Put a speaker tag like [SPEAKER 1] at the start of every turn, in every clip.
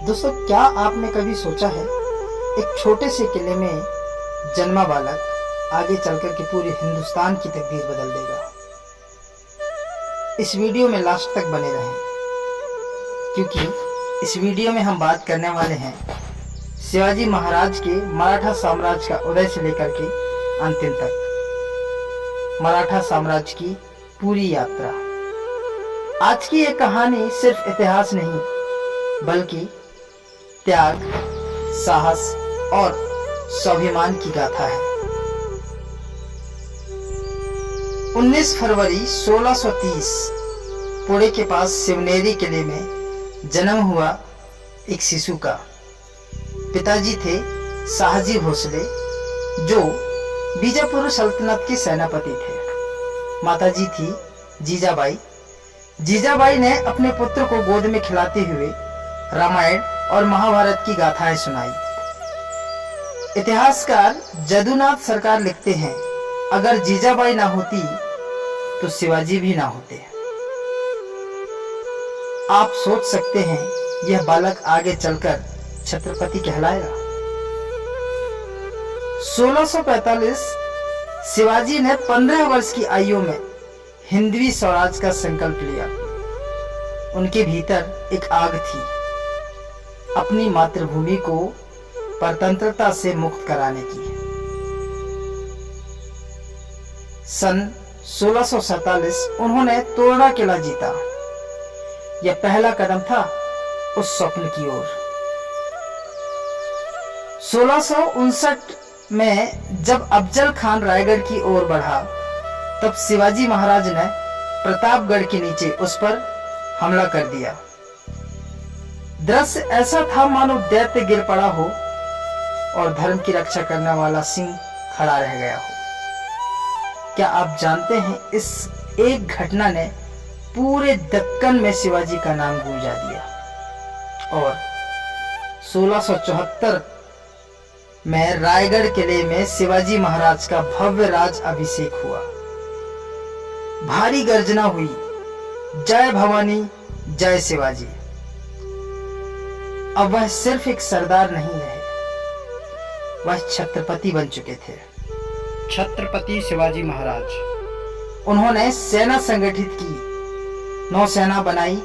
[SPEAKER 1] दोस्तों, क्या आपने कभी सोचा है एक छोटे से किले में जन्मा बालक आगे चलकर के पूरे हिंदुस्तान की तकदीर बदल देगा। इस वीडियो में लास्ट तक बने रहें, क्योंकि इस वीडियो में हम बात करने वाले हैं शिवाजी महाराज के मराठा साम्राज्य का उदय से लेकर के अंतिम तक मराठा साम्राज्य की पूरी यात्रा। आज की ये कहानी सिर्फ इतिहास नहीं, बल्कि त्याग, साहस और स्वाभिमान की गाथा है। 19 फरवरी 1630 पुणे के पास शिवनेरी किले में जन्म हुआ एक शिशु का। पिताजी थे शाहजी भोसले, जो बीजापुर सल्तनत के सेनापति थे। माताजी थी जीजाबाई। जीजाबाई ने अपने पुत्र को गोद में खिलाते हुए रामायण और महाभारत की गाथाएं सुनाई। इतिहासकार जदुनाथ सरकार लिखते हैं, अगर जीजाबाई ना होती तो शिवाजी भी ना होते। आप सोच सकते हैं यह बालक आगे चलकर छत्रपति कहलाएगा। 1645 शिवाजी ने 15 वर्ष की आयु में हिंदवी स्वराज का संकल्प लिया। उनके भीतर एक आग थी, अपनी मातृभूमि को परतंत्रता से मुक्त कराने की। सन 1647 उन्होंने तोरना किला जीता। यह पहला कदम था उस स्वप्न की ओर। 1659 में जब अफजल खान रायगढ़ की ओर बढ़ा, तब शिवाजी महाराज ने प्रतापगढ़ के नीचे उस पर हमला कर दिया। दृश्य ऐसा था मानो दैत्य गिर पड़ा हो और धर्म की रक्षा करने वाला सिंह खड़ा रह गया हो। क्या आप जानते हैं, इस एक घटना ने पूरे दक्कन में शिवाजी का नाम गूंजा दिया। और 1674 में रायगढ़ किले में शिवाजी महाराज का भव्य राज अभिषेक हुआ। भारी गर्जना हुई, जय भवानी, जय शिवाजी। अब वह सिर्फ एक सरदार नहीं रहे, वह छत्रपति बन चुके थे। छत्रपति शिवाजी महाराज। उन्होंने सेना संगठित की, नौसेना बनाई,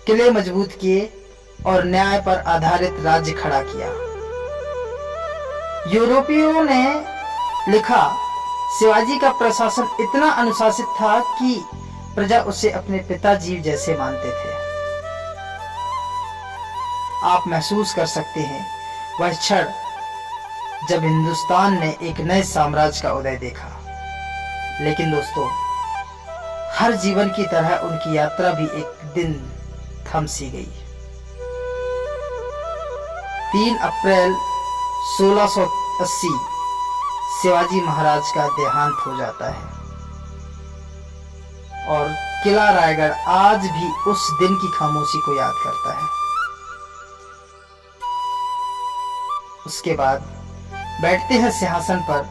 [SPEAKER 1] किले मजबूत किए और न्याय पर आधारित राज्य खड़ा किया। यूरोपियों ने लिखा, शिवाजी का प्रशासन इतना अनुशासित था कि प्रजा उसे अपने पिताजी जैसे मानते थे। आप महसूस कर सकते हैं वह क्षण जब हिंदुस्तान ने एक नए साम्राज्य का उदय देखा। लेकिन दोस्तों, हर जीवन की तरह उनकी यात्रा भी एक दिन थम सी गई। 3 अप्रैल 1680 शिवाजी महाराज का देहांत हो जाता है और किला रायगढ़ आज भी उस दिन की खामोशी को याद करता है। उसके बाद बैठते हैं सिंहासन पर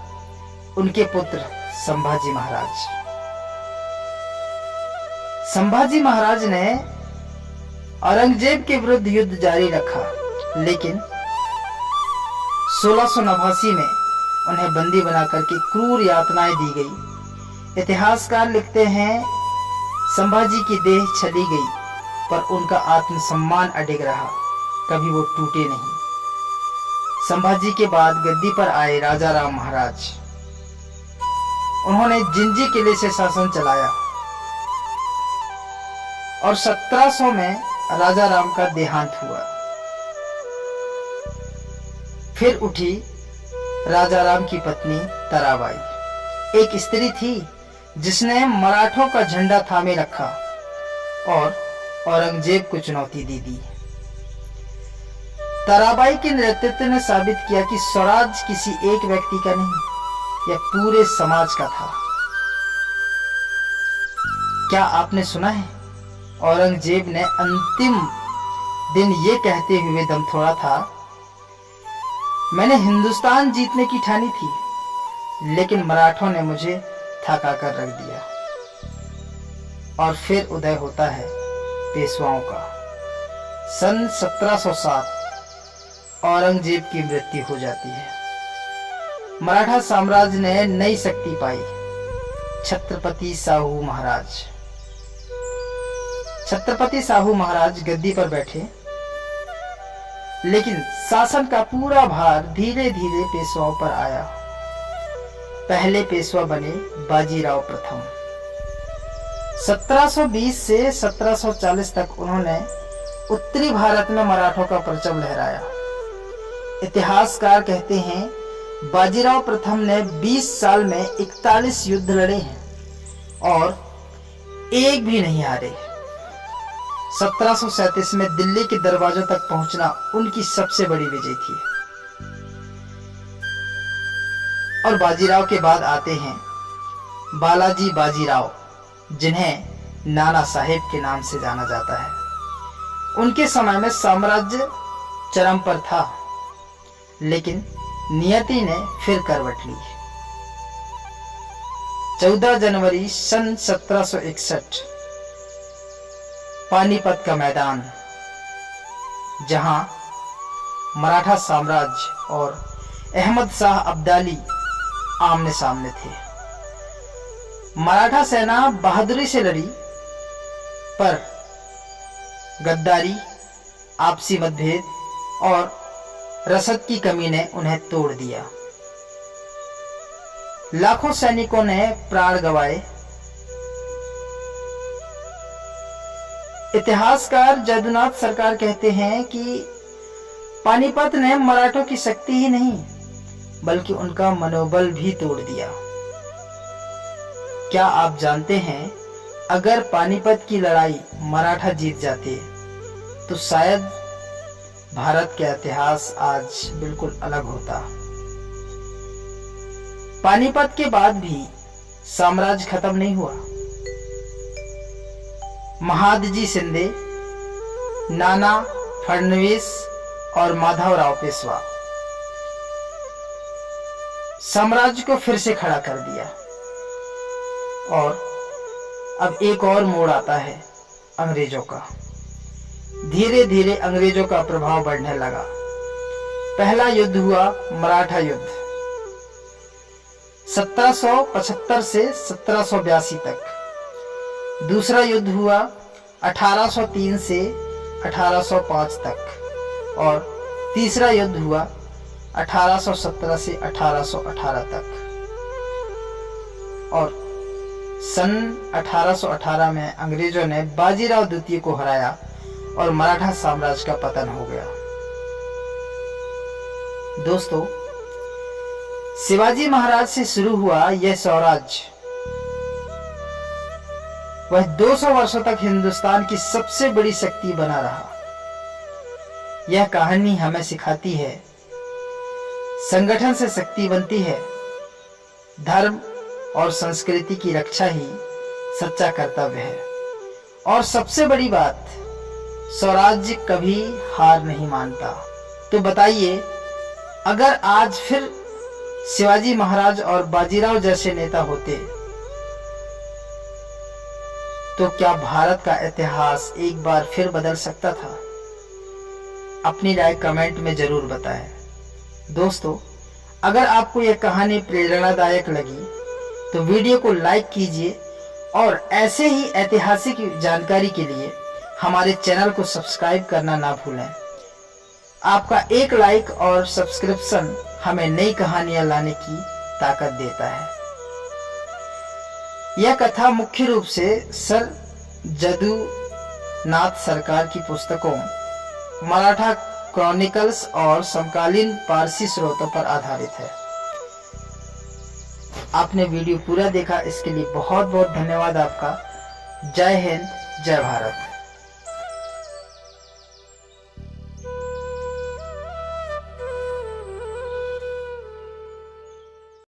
[SPEAKER 1] उनके पुत्र संभाजी महाराज। संभाजी महाराज ने औरंगजेब के विरुद्ध युद्ध जारी रखा, लेकिन 1689 में उन्हें बंदी बनाकर के क्रूर यातनाएं दी गई। इतिहासकार लिखते हैं, संभाजी की देह चली गई, पर उनका आत्मसम्मान अडिग रहा, कभी वो टूटे नहीं। संभाजी के बाद गद्दी पर आए राजा राम महाराज। उन्होंने जिंजी किले से शासन चलाया और 1700 में राजा राम का देहांत हुआ। फिर उठी राजा राम की पत्नी ताराबाई। एक स्त्री थी जिसने मराठों का झंडा थामे रखा और औरंगजेब को चुनौती दी। ताराबाई के नेतृत्व ने साबित किया कि स्वराज किसी एक व्यक्ति का नहीं, यह पूरे समाज का था। क्या आपने सुना है, औरंगजेब ने अंतिम दिन ये कहते हुए दम तोड़ा था, मैंने हिंदुस्तान जीतने की ठानी थी, लेकिन मराठों ने मुझे थका कर रख दिया। और फिर उदय होता है पेशवाओं का। सन 1707 औरंगजेब की मृत्यु हो जाती है। मराठा साम्राज्य ने नई शक्ति पाई, छत्रपति साहू महाराज। छत्रपति साहू महाराज गद्दी पर बैठे, लेकिन शासन का पूरा भार धीरे धीरे पेशवाओं पर आया। पहले पेशवा बने बाजीराव प्रथम। 1720 से 1740 तक उन्होंने उत्तरी भारत में मराठों का परचम लहराया। इतिहासकार कहते हैं बाजीराव प्रथम ने 20 साल में 41 युद्ध लड़े हैं और एक भी नहीं हारे। 1737 में दिल्ली के दरवाजों तक पहुंचना उनकी सबसे बड़ी विजय थी। और बाजीराव के बाद आते हैं बालाजी बाजीराव, जिन्हें नाना साहेब के नाम से जाना जाता है। उनके समय में साम्राज्य चरम पर था, लेकिन नियति ने फिर करवट ली। 14 जनवरी सन 1761 पानीपत का मैदान, जहां मराठा साम्राज्य और अहमद शाह अब्दाली आमने सामने थे। मराठा सेना बहादुरी से लड़ी, पर गद्दारी, आपसी मतभेद और रसद की कमी ने उन्हें तोड़ दिया। लाखों सैनिकों ने प्राण गंवाए। इतिहासकार जदुनाथ सरकार कहते हैं कि पानीपत ने मराठों की शक्ति ही नहीं, बल्कि उनका मनोबल भी तोड़ दिया। क्या आप जानते हैं, अगर पानीपत की लड़ाई मराठा जीत जाते तो शायद भारत का इतिहास आज बिल्कुल अलग होता। पानीपत के बाद भी साम्राज्य खत्म नहीं हुआ। महादजी शिंदे, नाना फडणवीस और माधवराव पेशवा साम्राज्य को फिर से खड़ा कर दिया। और अब एक और मोड़ आता है अंग्रेजों का। धीरे धीरे अंग्रेजों का प्रभाव बढ़ने लगा। पहला युद्ध हुआ मराठा युद्ध, 1775 से 1782 तक। दूसरा युद्ध हुआ 1803 से 1805 तक और तीसरा युद्ध हुआ 1817 से 1818 तक। और सन 1818 में अंग्रेजों ने बाजीराव द्वितीय को हराया और मराठा साम्राज्य का पतन हो गया। दोस्तों, शिवाजी महाराज से शुरू हुआ यह स्वराज्य वह 200 वर्षों तक हिंदुस्तान की सबसे बड़ी शक्ति बना रहा। यह कहानी हमें सिखाती है, संगठन से शक्ति बनती है। धर्म और संस्कृति की रक्षा ही सच्चा कर्तव्य है। और सबसे बड़ी बात, स्वराज्य कभी हार नहीं मानता। तो बताइए, अगर आज फिर शिवाजी महाराज और बाजीराव जैसे नेता होते तो क्या भारत का इतिहास एक बार फिर बदल सकता था? अपनी राय कमेंट में जरूर बताएं। दोस्तों, अगर आपको यह कहानी प्रेरणादायक लगी तो वीडियो को लाइक कीजिए और ऐसे ही ऐतिहासिक जानकारी के लिए हमारे चैनल को सब्सक्राइब करना ना भूलें। आपका एक लाइक और सब्सक्रिप्शन हमें नई कहानियां लाने की ताकत देता है। यह कथा मुख्य रूप से सर जदुनाथ सरकार की पुस्तकों मराठा क्रॉनिकल्स और समकालीन पारसी स्रोतों पर आधारित है। आपने वीडियो पूरा देखा, इसके लिए बहुत बहुत धन्यवाद आपका। जय हिंद, जय भारत।